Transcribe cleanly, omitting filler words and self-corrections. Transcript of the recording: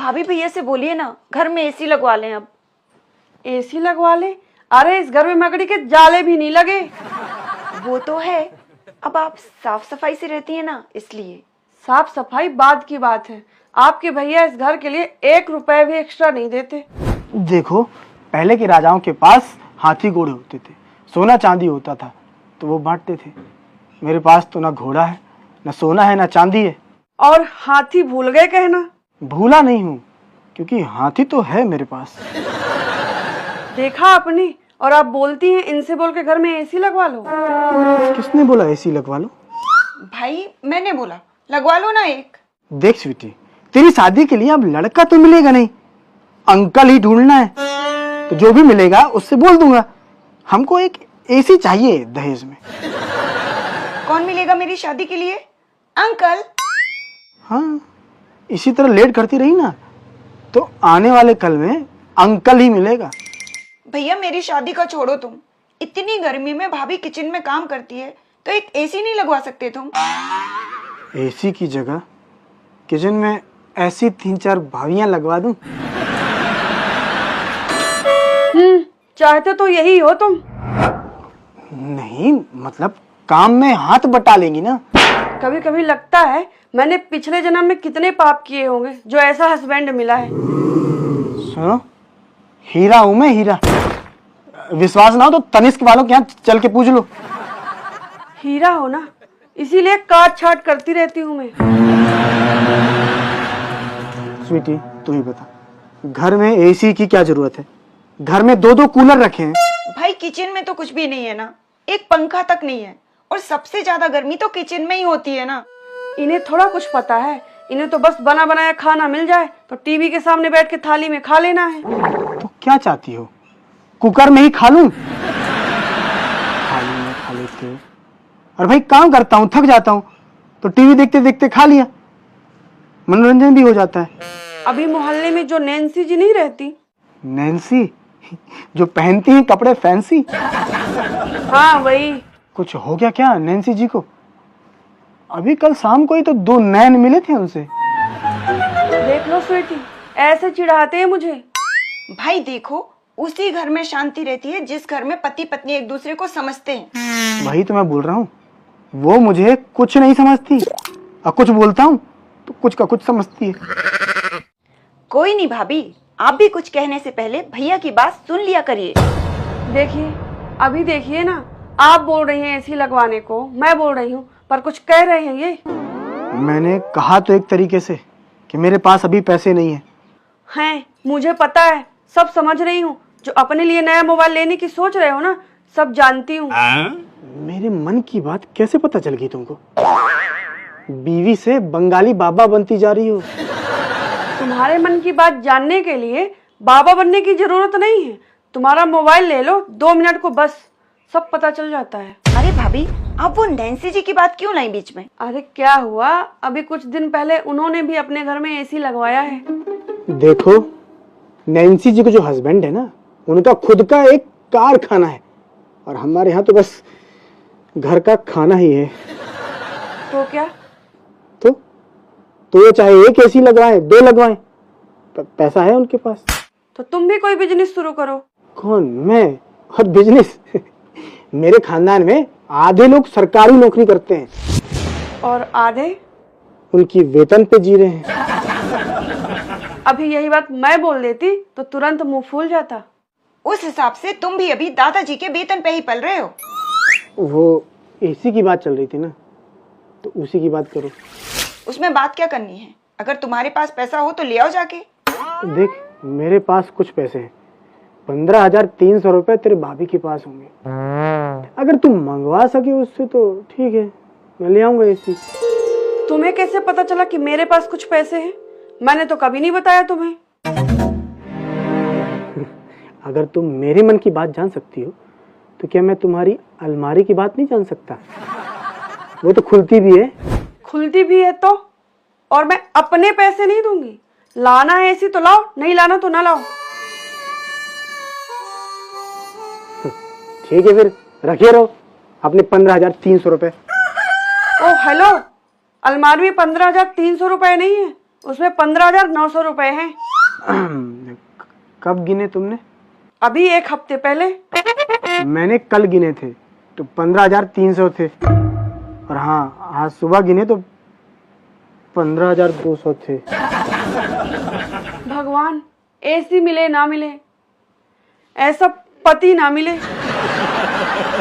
भाभी भैया से बोलिए ना, घर में एसी लगवा लें। अब एसी लगवा ले? अरे इस घर में मकड़ी के जाले भी नहीं लगे। वो तो है, अब आप साफ सफाई से रहती है ना, इसलिए। साफ सफाई बाद की बात है, आपके भैया इस घर के लिए 1 रुपए भी एक्स्ट्रा नहीं देते। देखो, पहले के राजाओं के पास हाथी घोड़े होते थे, सोना चांदी होता था, तो वो बांटते थे। मेरे पास तो ना घोड़ा है, ना सोना है, ना चांदी है। और हाथी भूल गए कहना? भूला नहीं हूँ, क्योंकि हाथी तो है मेरे पास। देखा आपने, और आप बोलती हैं इनसे बोल के घर में एसी लगवा लो। किसने बोला एसी लगवा लो? भाई मैंने बोला लगवा लो ना एक। देख स्वीटी, तेरी शादी के लिए अब लड़का तो मिलेगा नहीं, अंकल ही ढूंढना है। तो जो भी मिलेगा उससे बोल दूंगा, हमको एक एसी चाहिए दहेज में। कौन मिलेगा मेरी शादी के लिए? अंकल। हाँ, इसी तरह लेट करती रही ना तो आने वाले कल में अंकल ही मिलेगा। भैया मेरी शादी का छोड़ो, तुम इतनी गर्मी में भाभी किचन में काम करती है, तो एक एसी नहीं लगवा सकते तुम? एसी की जगह किचन में ऐसी 3-4 भावियां लगवा दूं। चाहते तो यही हो तुम। नहीं, मतलब काम में हाथ बटा लेंगी ना। कभी कभी लगता है मैंने पिछले जन्म में कितने पाप किए होंगे जो ऐसा हस्बैंड मिला है। सुनो, हीरा हूं मैं, हीरा। विश्वास ना हो तो तनिष्क वालों के यहाँ चल के पूछ लो। हीरा हो ना, इसीलिए काट छाट करती रहती हूँ मैं। स्वीटी, तू ही बता, घर में एसी की क्या जरूरत है? घर में 2-2 कूलर रखे हैं। भाई किचन में तो कुछ भी नहीं है ना, एक पंखा तक नहीं है, और सबसे ज्यादा गर्मी तो किचन में ही होती है ना। इन्हें थोड़ा कुछ पता है, इन्हें तो बस बना बनाया खाना मिल जाए तो टीवी के सामने बैठ के थाली में खा लेना है। तो क्या चाहती हो, कुकर में ही खा लूं? थाली में खा लेते। और भाई काम करता हूँ, थक जाता हूँ, तो टीवी देखते देखते खा लिया, मनोरंजन भी हो जाता है। अभी मोहल्ले में जो नैन्सी जी नहीं रहती? नैन्सी? जो पहनती हैं कपड़े फैंसी? हाँ वही। कुछ हो गया क्या नैन्सी जी को? अभी कल शाम को ही तो 2 नैन मिले थे उनसे। देख लो स्वीटी, ऐसे चिढ़ाते हैं मुझे। भाई देखो, उसी घर में शांति रहती है जिस घर में पति पत्नी एक दूसरे को समझते हैं। वही तो मैं बोल रहा हूँ, वो मुझे कुछ नहीं समझती, और कुछ बोलता हूँ तो कुछ का कुछ समझती है। कोई नहीं भाभी, आप भी कुछ कहने से पहले भैया की बात सुन लिया करिए। देखिए, अभी देखिए ना, आप बोल रही हैं एसी लगवाने को, मैं बोल रही हूँ, पर कुछ कह रहे हैं ये। मैंने कहा तो एक तरीके से कि मेरे पास अभी पैसे नहीं है। हैं, मुझे पता है, सब समझ रही हूँ। जो अपने लिए नया मोबाइल लेने की सोच रहे हो ना, सब जानती हूँ। मेरे मन की बात कैसे पता चल गई तुमको? बीवी से बंगाली बाबा बनती जा रही हो। तुम्हारे मन की बात जानने के लिए बाबा बनने की जरूरत नहीं है। तुम्हारा मोबाइल ले लो, 2 मिनट को बस सब पता चल जाता है। अरे भाभी, आप वो नैन्सी जी की बात क्यों लाई बीच में? अरे क्या हुआ, अभी कुछ दिन पहले उन्होंने भी अपने घर में एसी लगवाया है। देखो, नैन्सी जी को जो हस्बैंड है ना, उनका खुद का एक कारखाना है, और हमारे यहाँ तो बस घर का खाना ही है। तो क्या? तो ये चाहे एक एसी लगवाएं, 2 लगवाएं, पैसा है उनके पास। तो तुम भी कोई बिजनेस शुरू करो। कौन? मैं? और बिजनेस? मेरे खानदान में आधे लोग सरकारी नौकरी करते हैं, और आधे उनकी वेतन पे जी रहे हैं। अभी यही बात मैं बोल देती तो तुरंत मुंह फूल जाता। उस हिसाब से तुम भी अभी दादाजी के वेतन पे ही पल रहे हो। वो एसी की बात चल रही थी ना, तो उसी की बात करो। उसमें बात क्या करनी है? अगर तुम्हारे पास पैसा हो तो ले आओ जाके। देख, मेरे पास कुछ पैसे हैं, 15,300 रुपए तेरे भाभी के पास होंगे। अगर तुम मंगवा सके उससे तो ठीक है, मैं ले आऊंगा एसी। तुम्हें कैसे पता चला कि मेरे पास कुछ पैसे हैं? मैंने तो कभी नहीं बताया तुम्हें। अगर तुम मेरे मन की बात जान सकती हो, तो क्या मैं तुम्हारी अलमारी की बात नहीं जान सकता? वो तो खुलती भी है। खुलती भी है तो? और मैं अपने पैसे नहीं दूंगी। लाना है एसी तो लाओ, नहीं लाना तो ना लाओ। ठीक है, फिर रखे रहो अपने 15,300 रुपए। ओ हेलो, अलमारी में 15,300 रुपए नहीं है, उसमें 15,900 रुपए हैं। कब गिने तुमने? अभी 1 हफ्ते पहले। मैंने कल गिने थे तो 15,300 थे, और हाँ आज सुबह गिने तो 15,200 थे। भगवान, एसी मिले ना मिले, ऐसा पति ना मिले।